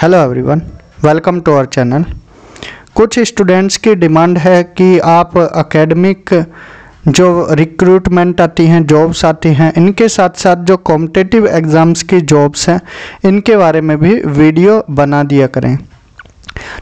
Hello everyone, welcome to our channel. कुछ students की demand है कि आप एकेडमिक जो रिक्रूटमेंट आती हैं, जॉब्स आती हैं, इनके साथ साथ जो कॉम्पिटिटिव एग्ज़ाम्स की जॉब्स हैं इनके बारे में भी वीडियो बना दिया करें।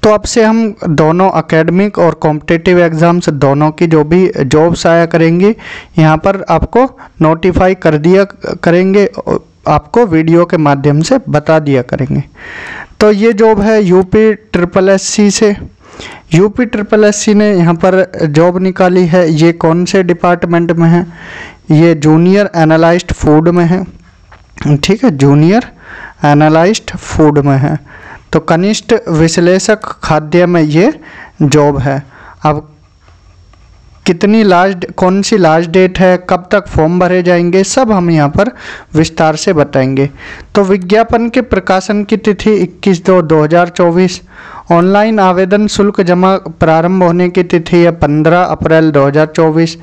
तो अब से हम दोनों एकेडमिक और कॉम्पिटिटिव एग्ज़ाम्स दोनों की जो भी जॉब्स आया करेंगी यहाँ पर आपको नोटिफाई कर दिया करेंगे, आपको वीडियो के माध्यम से बता दिया करेंगे। तो ये जॉब है यूपी ट्रिपल एससी से। यूपी ट्रिपल एससी ने यहाँ पर जॉब निकाली है। ये कौन से डिपार्टमेंट में है? ये जूनियर एनालिस्ट फूड में है। ठीक है, जूनियर एनालिस्ट फूड में है। तो कनिष्ठ विश्लेषक खाद्य में ये जॉब है। अब कौन सी लास्ट डेट है, कब तक फॉर्म भरे जाएंगे, सब हम यहाँ पर विस्तार से बताएंगे। तो विज्ञापन के प्रकाशन की तिथि 21/2/2024। ऑनलाइन आवेदन शुल्क जमा प्रारंभ होने की तिथि है 15 अप्रैल 2024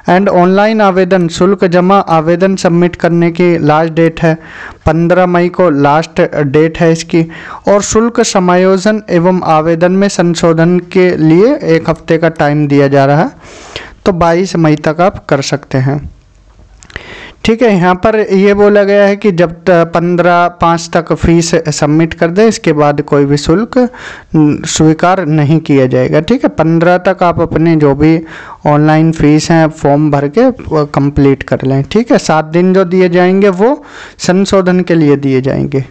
एंड ऑनलाइन आवेदन शुल्क जमा आवेदन सबमिट करने की लास्ट डेट है 15 मई को लास्ट डेट है इसकी। और शुल्क समायोजन एवं आवेदन में संशोधन के लिए 1 हफ्ते का टाइम दिया जा रहा है, तो 22 मई तक आप कर सकते हैं। ठीक है, यहाँ पर ये बोला गया है कि जब 15/5 तक फीस सबमिट कर दे, इसके बाद कोई भी शुल्क स्वीकार नहीं किया जाएगा। ठीक है, 15 तक आप अपने जो भी ऑनलाइन फीस हैं फॉर्म भर के कंप्लीट कर लें। ठीक है, 7 दिन जो दिए जाएंगे वो संशोधन के लिए दिए जाएंगे।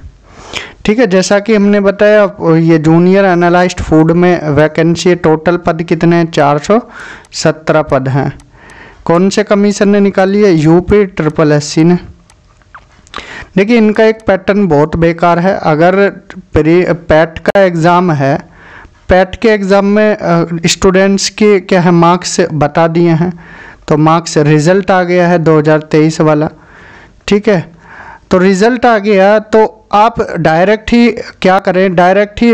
ठीक है, जैसा कि हमने बताया ये जूनियर एनालिस्ट फूड में वैकेंसी टोटल पद कितने हैं? 417 पद हैं। कौन से कमीशन ने निकाली है? यूपी ट्रिपल एससी ने। देखिए, इनका एक पैटर्न बहुत बेकार है। अगर पैट का एग्ज़ाम है, पैट के एग्ज़ाम में स्टूडेंट्स के क्या है मार्क्स बता दिए हैं, तो मार्क्स रिज़ल्ट आ गया है 2023 वाला। ठीक है, तो रिज़ल्ट आ गया तो आप डायरेक्ट ही क्या करें, डायरेक्ट ही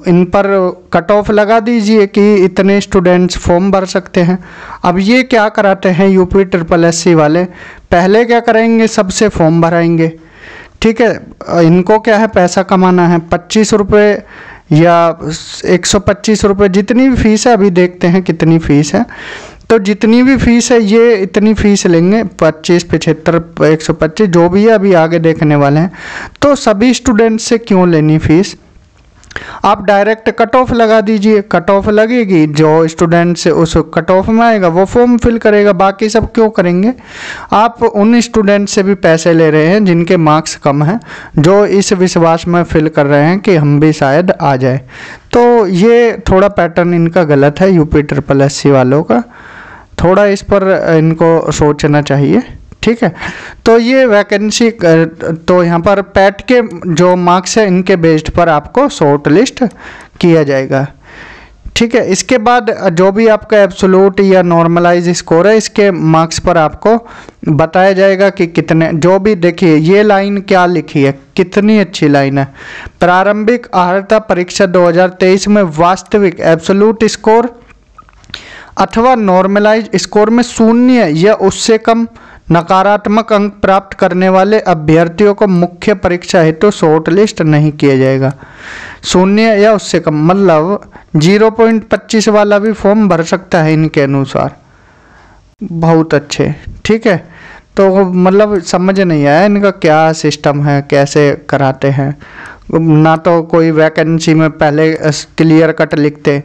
इन पर कट ऑफ लगा दीजिए कि इतने स्टूडेंट्स फॉर्म भर सकते हैं। अब ये क्या कराते हैं यूपी ट्रिपल एससी वाले, पहले क्या करेंगे, सबसे फॉर्म भराएंगे। ठीक है, इनको क्या है पैसा कमाना है। 25 रुपये या 125 रुपये जितनी भी फीस है, अभी देखते हैं कितनी फ़ीस है। तो जितनी भी फीस है ये इतनी फ़ीस लेंगे, 25, 75, 125 जो भी है, अभी आगे देखने वाले हैं। तो सभी स्टूडेंट से क्यों लेनी फ़ीस? आप डायरेक्ट कट ऑफ लगा दीजिए। कट ऑफ लगेगी, जो स्टूडेंट से उस कट ऑफ में आएगा वो फॉर्म फिल करेगा, बाकी सब क्यों करेंगे? आप उन स्टूडेंट से भी पैसे ले रहे हैं जिनके मार्क्स कम हैं, जो इस विश्वास में फिल कर रहे हैं कि हम भी शायद आ जाए। तो ये थोड़ा पैटर्न इनका गलत है, यूपी ट्रिपल एससी वालों का। थोड़ा इस पर इनको सोचना चाहिए। ठीक है, तो ये वैकेंसी तो यहाँ पर पैट के जो मार्क्स है इनके बेस्ड पर आपको शॉर्ट लिस्ट किया जाएगा। ठीक है, इसके बाद जो भी आपका एब्सोल्यूट या नॉर्मलाइज स्कोर है, इसके मार्क्स पर आपको बताया जाएगा कि कितने। जो भी देखिए ये लाइन क्या लिखी है, कितनी अच्छी लाइन है। प्रारंभिक अर्हता परीक्षा 2023 में वास्तविक एब्सोल्यूट स्कोर अथवा नॉर्मलाइज स्कोर में 0 या उससे कम नकारात्मक अंक प्राप्त करने वाले अभ्यर्थियों को मुख्य परीक्षा हेतु शॉर्ट लिस्ट नहीं किया जाएगा। 0 या उससे कम मतलब 0.25 वाला भी फॉर्म भर सकता है इनके अनुसार। बहुत अच्छे। ठीक है, तो मतलब समझ नहीं आया इनका क्या सिस्टम है, कैसे कराते हैं। ना तो कोई वैकेंसी में पहले क्लियर कट लिखते,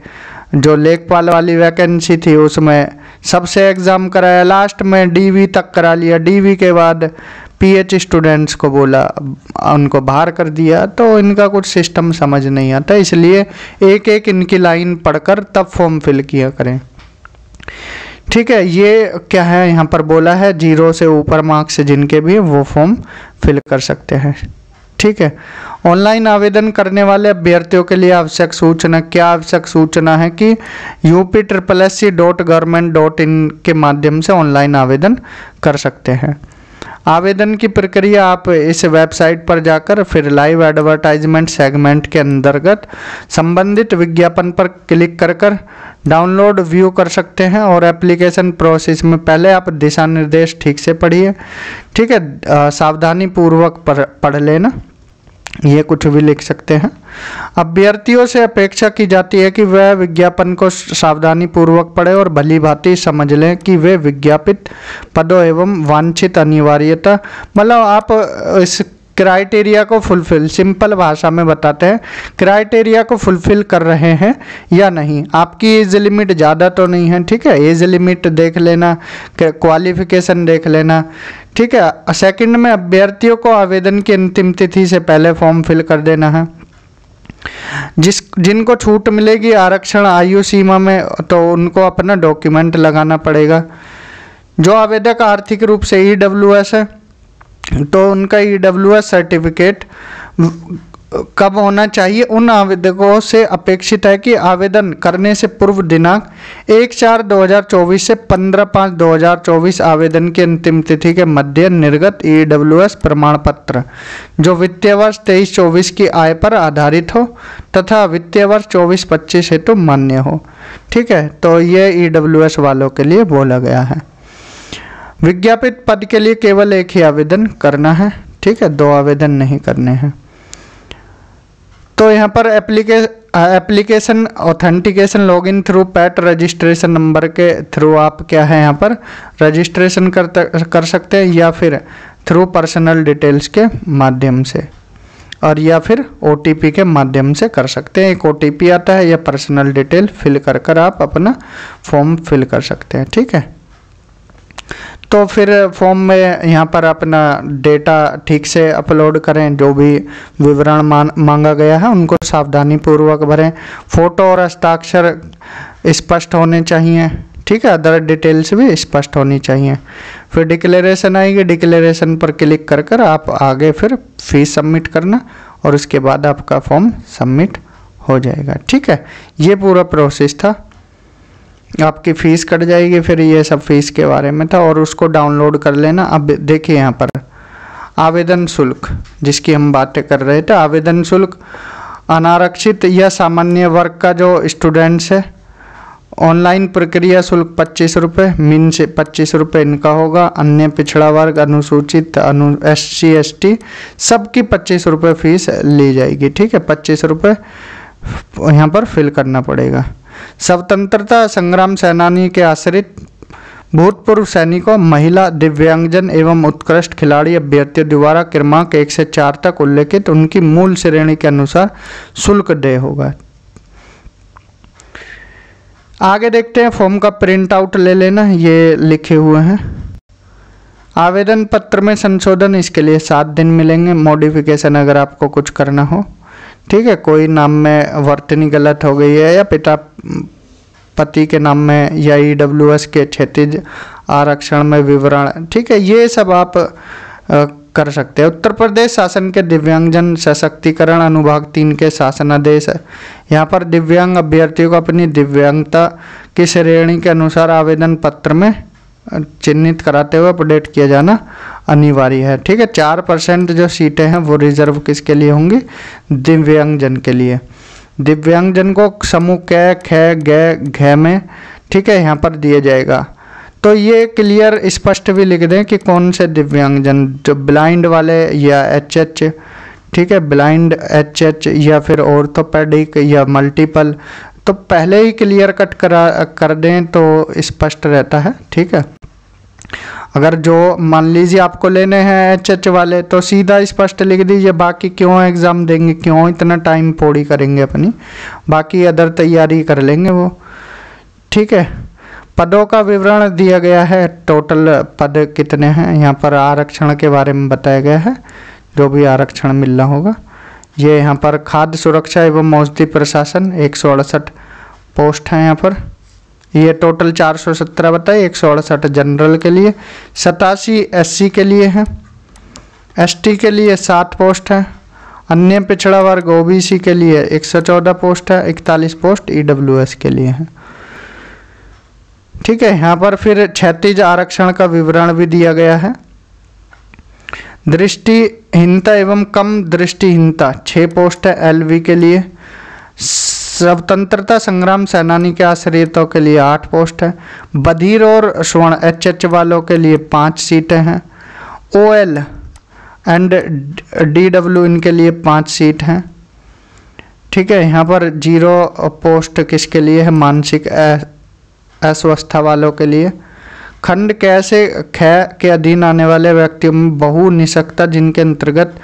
जो लेखपाल वाली वैकेंसी थी उसमें सबसे एग्ज़ाम कराया, लास्ट में डीवी तक करा लिया, डीवी के बाद पीएच स्टूडेंट्स को बोला, उनको बाहर कर दिया। तो इनका कुछ सिस्टम समझ नहीं आता, इसलिए एक एक इनकी लाइन पढ़कर तब फॉर्म फिल किया करें। ठीक है, ये क्या है यहाँ पर बोला है 0 से ऊपर मार्क्स जिनके भी वो फॉर्म फिल कर सकते हैं। ठीक है, ऑनलाइन आवेदन करने वाले अभ्यर्थियों के लिए आवश्यक सूचना, क्या आवश्यक सूचना है कि uptripplesc.government.in के माध्यम से ऑनलाइन आवेदन कर सकते हैं। आवेदन की प्रक्रिया आप इस वेबसाइट पर जाकर फिर लाइव एडवर्टाइजमेंट सेगमेंट के अंतर्गत संबंधित विज्ञापन पर क्लिक कर डाउनलोड व्यू कर सकते हैं। और एप्लीकेशन प्रोसेस में पहले आप दिशा निर्देश ठीक से पढ़िए। ठीक है, सावधानी पूर्वक पढ़ लेना। ये कुछ भी लिख सकते हैं। अभ्यर्थियों से अपेक्षा की जाती है कि वह विज्ञापन को सावधानी पूर्वक पढ़ें और भली भांति समझ लें कि वे विज्ञापित पदों एवं वांछित अनिवार्यता, मतलब आप इस क्राइटेरिया को फुलफिल, सिंपल भाषा में बताते हैं, क्राइटेरिया को फुलफिल कर रहे हैं या नहीं। आपकी एज लिमिट ज़्यादा तो नहीं है, ठीक है, एज लिमिट देख लेना, क्वालिफिकेशन देख लेना, ठीक है। सेकंड में अभ्यर्थियों को आवेदन की अंतिम तिथि से पहले फॉर्म फिल कर देना है। जिनको छूट मिलेगी आरक्षण आयु सीमा में, तो उनको अपना डॉक्यूमेंट लगाना पड़ेगा। जो आवेदक आर्थिक रूप से EWS है तो उनका EWS सर्टिफिकेट कब होना चाहिए, उन आवेदकों से अपेक्षित है कि आवेदन करने से पूर्व दिनांक 1/4/2024 से 15/5/2024 आवेदन की अंतिम तिथि के मध्य निर्गत EWS प्रमाण पत्र जो वित्तीय वर्ष 23-24 की आय पर आधारित हो तथा वित्तीय वर्ष 24-25 हेतु मान्य हो, ठीक है। तो ये EWS वालों के लिए बोला गया है। विज्ञापित पद के लिए केवल एक ही आवेदन करना है, ठीक है, 2 आवेदन नहीं करने हैं। तो यहाँ पर application authentication login through PAT registration number के थ्रू आप क्या है यहाँ पर रजिस्ट्रेशन कर सकते हैं, या फिर थ्रू पर्सनल डिटेल्स के माध्यम से, और या फिर OTP के माध्यम से कर सकते हैं। एक OTP आता है या पर्सनल डिटेल फिल कर आप अपना फॉर्म फिल कर सकते हैं, ठीक है। तो फिर फॉर्म में यहाँ पर अपना डेटा ठीक से अपलोड करें, जो भी विवरण मांगा गया है उनको सावधानी पूर्वक भरें, फ़ोटो और हस्ताक्षर स्पष्ट होने चाहिए, ठीक है, अदर डिटेल्स भी स्पष्ट होनी चाहिए। फिर डिक्लेरेशन आएगी, डिक्लेरेशन पर क्लिक कर आप आगे फिर फीस सबमिट करना और उसके बाद आपका फॉर्म सबमिट हो जाएगा, ठीक है। ये पूरा प्रोसेस था, आपकी फ़ीस कट जाएगी, फिर ये सब फीस के बारे में था और उसको डाउनलोड कर लेना। अब देखिए यहाँ पर आवेदन शुल्क जिसकी हम बातें कर रहे थे, आवेदन शुल्क अनारक्षित या सामान्य वर्ग का जो स्टूडेंट्स है, ऑनलाइन प्रक्रिया शुल्क 25 रुपये, मिन से 25 रुपये इनका होगा। अन्य पिछड़ा वर्ग, अनुसूचित, SC ST सबकी 25 रुपये फीस ली जाएगी, ठीक है, 25 रुपये यहाँ पर फिल करना पड़ेगा। स्वतंत्रता संग्राम सेनानी के आश्रित भूतपूर्व सैनिकों, महिला, दिव्यांगजन एवं उत्कृष्ट खिलाड़ी अभ्यर्थियों द्वारा क्रमांक 1 से 4 तक उल्लेखित उनकी मूल श्रेणी के अनुसार शुल्क देय होगा। आगे देखते हैं, फॉर्म का प्रिंट आउट ले लेना, ये लिखे हुए हैं। आवेदन पत्र में संशोधन, इसके लिए 7 दिन मिलेंगे। मॉडिफिकेशन अगर आपको कुछ करना हो, ठीक है, कोई नाम में वर्तनी गलत हो गई है या पति के नाम में या EWS के क्षैतिज आरक्षण में विवरण, ठीक है, ये सब आप कर सकते हैं। उत्तर प्रदेश शासन के दिव्यांगजन सशक्तिकरण अनुभाग 3 के शासनादेश है। यहाँ पर दिव्यांग अभ्यर्थियों को अपनी दिव्यांगता की श्रेणी के अनुसार आवेदन पत्र में चिन्हित कराते हुए अपडेट किया जाना अनिवार्य है, ठीक है। 4% जो सीटें हैं वो रिजर्व किसके लिए होंगी, दिव्यांगजन के लिए। दिव्यांगजन को समूह क, ख, ग, घ में, ठीक है, यहाँ पर दिया जाएगा। तो ये क्लियर स्पष्ट भी लिख दें कि कौन से दिव्यांगजन, जो ब्लाइंड वाले या HH, ठीक है, ब्लाइंड HH या फिर ऑर्थोपेडिक या मल्टीपल, तो पहले ही क्लियर कट कर दें तो स्पष्ट रहता है, ठीक है। अगर जो मान लीजिए आपको लेने हैं HH वाले तो सीधा स्पष्ट लिख दीजिए, बाकी क्यों एग्ज़ाम देंगे, क्यों इतना टाइम पूरी करेंगे अपनी, बाकी अदर तैयारी कर लेंगे वो, ठीक है। पदों का विवरण दिया गया है, टोटल पद कितने हैं, यहाँ पर आरक्षण के बारे में बताया गया है, जो भी आरक्षण मिलना होगा। ये यहाँ पर खाद्य सुरक्षा एवं औषधि प्रशासन 168 पोस्ट हैं यहाँ पर, ये टोटल 417 बताए, 168 जनरल के लिए, 87 SC के लिए हैं, ST के लिए 7 पोस्ट हैं, अन्य पिछड़ा वर्ग OBC के लिए 114 पोस्ट है, 41 पोस्ट EWS के लिए हैं, ठीक है। यहाँ पर फिर क्षैतिज आरक्षण का विवरण भी दिया गया है। दृष्टिहीनता एवं कम दृष्टिहीनता 6 पोस्ट है LV के लिए। स्वतंत्रता संग्राम सेनानी के आश्रितों के लिए 8 पोस्ट है। बधिर और स्वर्ण HH वालों के लिए 5 सीटें हैं। OL एंड DW इनके लिए 5 सीट हैं। ठीक है, यहाँ पर 0 पोस्ट किसके लिए है, मानसिक अस्वस्थता वालों के लिए। खंड कैसे ख के अधीन आने वाले व्यक्तियों में बहु निःशक्तता, जिनके अंतर्गत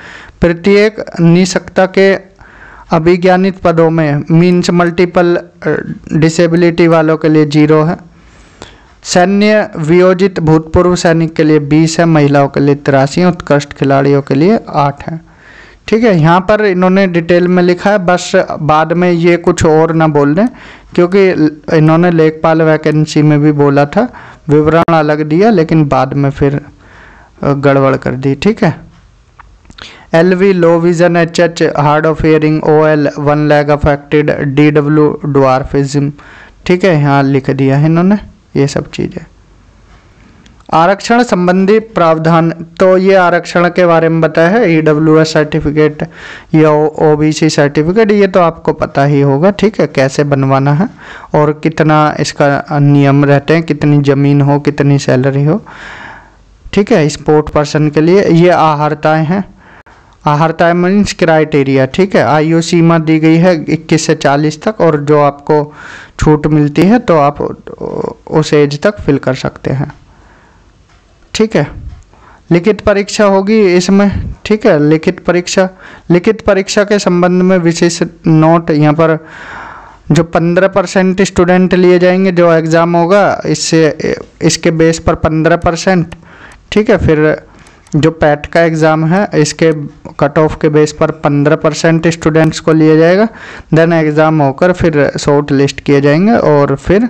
प्रत्येक निःशक्तता के अभिज्ञानित पदों में मीन्स मल्टीपल डिसेबिलिटी वालों के लिए 0 है। सैन्य वियोजित भूतपूर्व सैनिक के लिए 20 है, महिलाओं के लिए 83, उत्कृष्ट खिलाड़ियों के लिए 8 है। ठीक है, यहाँ पर इन्होंने डिटेल में लिखा है, बस बाद में ये कुछ और ना बोल दें, क्योंकि इन्होंने लेखपाल वैकेंसी में भी बोला था, विवरण अलग दिया लेकिन बाद में फिर गड़बड़ कर दी। ठीक है, LV low vision, HH hard of hearing, OL 1 leg affected, DW dwarfism. ठीक है, यहाँ लिख दिया है इन्होंने ये सब चीज़ें। आरक्षण संबंधी प्रावधान, तो ये आरक्षण के बारे में बताया है, EWS सर्टिफिकेट या OBC सर्टिफिकेट, ये तो आपको पता ही होगा। ठीक है, कैसे बनवाना है और कितना इसका नियम रहते हैं, कितनी ज़मीन हो, कितनी सैलरी हो। ठीक है, स्पोर्ट पर्सन के लिए ये आहारताएँ हैं। आहारताएँ मीन्स क्राइटेरिया। ठीक है, आयु सीमा दी गई है 21 से 40 तक, और जो आपको छूट मिलती है तो आप उस एज तक फिल कर सकते हैं। ठीक है, लिखित परीक्षा होगी इसमें। ठीक है, लिखित परीक्षा के संबंध में विशेष नोट, यहाँ पर जो 15% स्टूडेंट लिए जाएंगे, जो एग्ज़ाम होगा इसके बेस पर 15%। ठीक है, फिर जो पैट का एग्ज़ाम है इसके कट ऑफ के बेस पर 15% स्टूडेंट्स को लिया जाएगा। देन एग्ज़ाम होकर फिर शॉर्ट लिस्ट किए जाएंगे और फिर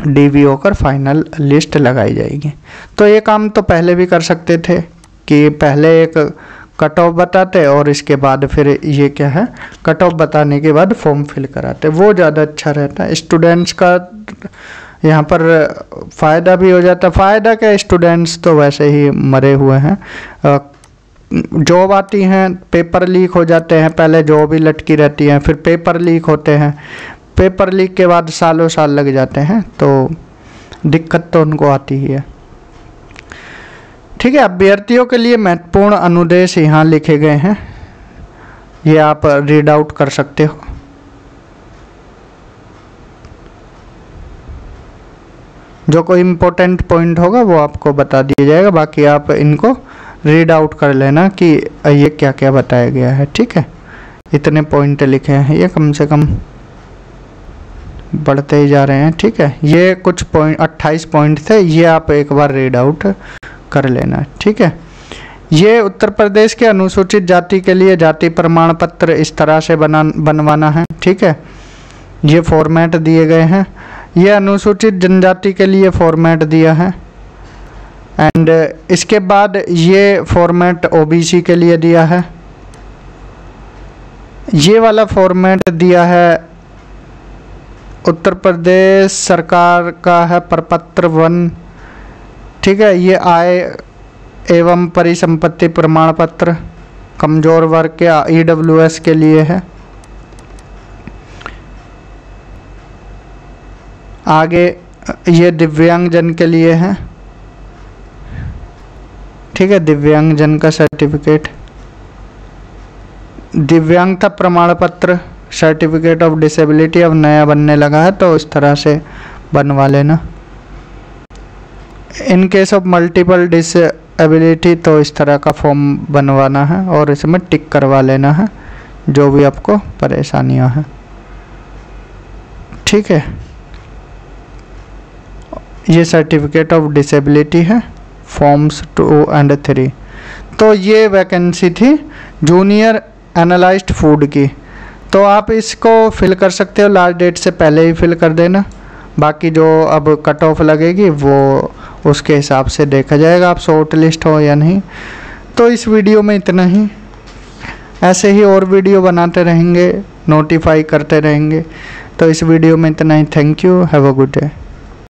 DV होकर फाइनल लिस्ट लगाई जाएगी। तो ये काम तो पहले भी कर सकते थे कि पहले एक कट ऑफ बताते और इसके बाद फिर ये क्या है, कट ऑफ बताने के बाद फॉर्म फिल कराते, वो ज़्यादा अच्छा रहता है। स्टूडेंट्स का यहाँ पर फ़ायदा भी हो जाता है। फ़ायदा क्या, स्टूडेंट्स तो वैसे ही मरे हुए हैं। जॉब आती हैं, पेपर लीक हो जाते हैं, पहले जॉब ही लटकी रहती हैं, फिर पेपर लीक होते हैं, पेपर लीक के बाद सालों साल लग जाते हैं, तो दिक्कत तो उनको आती ही है। ठीक है, अभ्यर्थियों के लिए महत्वपूर्ण अनुदेश यहाँ लिखे गए हैं, ये आप रीड आउट कर सकते हो। जो कोई इम्पोर्टेंट पॉइंट होगा वो आपको बता दिया जाएगा, बाकी आप इनको रीड आउट कर लेना कि ये क्या क्या बताया गया है। ठीक है, इतने पॉइंट लिखे हैं, ये कम से कम बढ़ते ही जा रहे हैं। ठीक है, ये कुछ पॉइंट 28 पॉइंट थे, ये आप एक बार रीड आउट कर लेना। ठीक है, ये उत्तर प्रदेश के अनुसूचित जाति के लिए जाति प्रमाण पत्र इस तरह से बनवाना है। ठीक है, ये फॉर्मेट दिए गए हैं। ये अनुसूचित जनजाति के लिए फॉर्मेट दिया है, एंड इसके बाद ये फॉर्मेट OBC के लिए दिया है। ये वाला फॉर्मेट दिया है उत्तर प्रदेश सरकार का है, प्रपत्र 1। ठीक है, ये आय एवं परिसंपत्ति प्रमाण पत्र कमजोर वर्ग के EWS के लिए है। आगे ये दिव्यांगजन के लिए है। ठीक है, दिव्यांगजन का सर्टिफिकेट, दिव्यांगता प्रमाण पत्र, सर्टिफिकेट ऑफ डिसेबिलिटी अब नया बनने लगा है, तो इस तरह से बनवा लेना। In case of multiple disability तो इस तरह का फॉर्म बनवाना है और इसमें टिक करवा लेना है जो भी आपको परेशानियां हैं। ठीक है, ये सर्टिफिकेट ऑफ डिसेबिलिटी है, फॉर्म्स 2 और 3। तो ये वैकेंसी थी जूनियर एनालाइज्ड फूड की, तो आप इसको फिल कर सकते हो, लास्ट डेट से पहले ही फिल कर देना। बाकी जो अब कट ऑफ लगेगी वो उसके हिसाब से देखा जाएगा आप शॉर्ट लिस्ट हो या नहीं। तो इस वीडियो में इतना ही, ऐसे ही और वीडियो बनाते रहेंगे, नोटिफाई करते रहेंगे। तो इस वीडियो में इतना ही। Thank you, have a good day.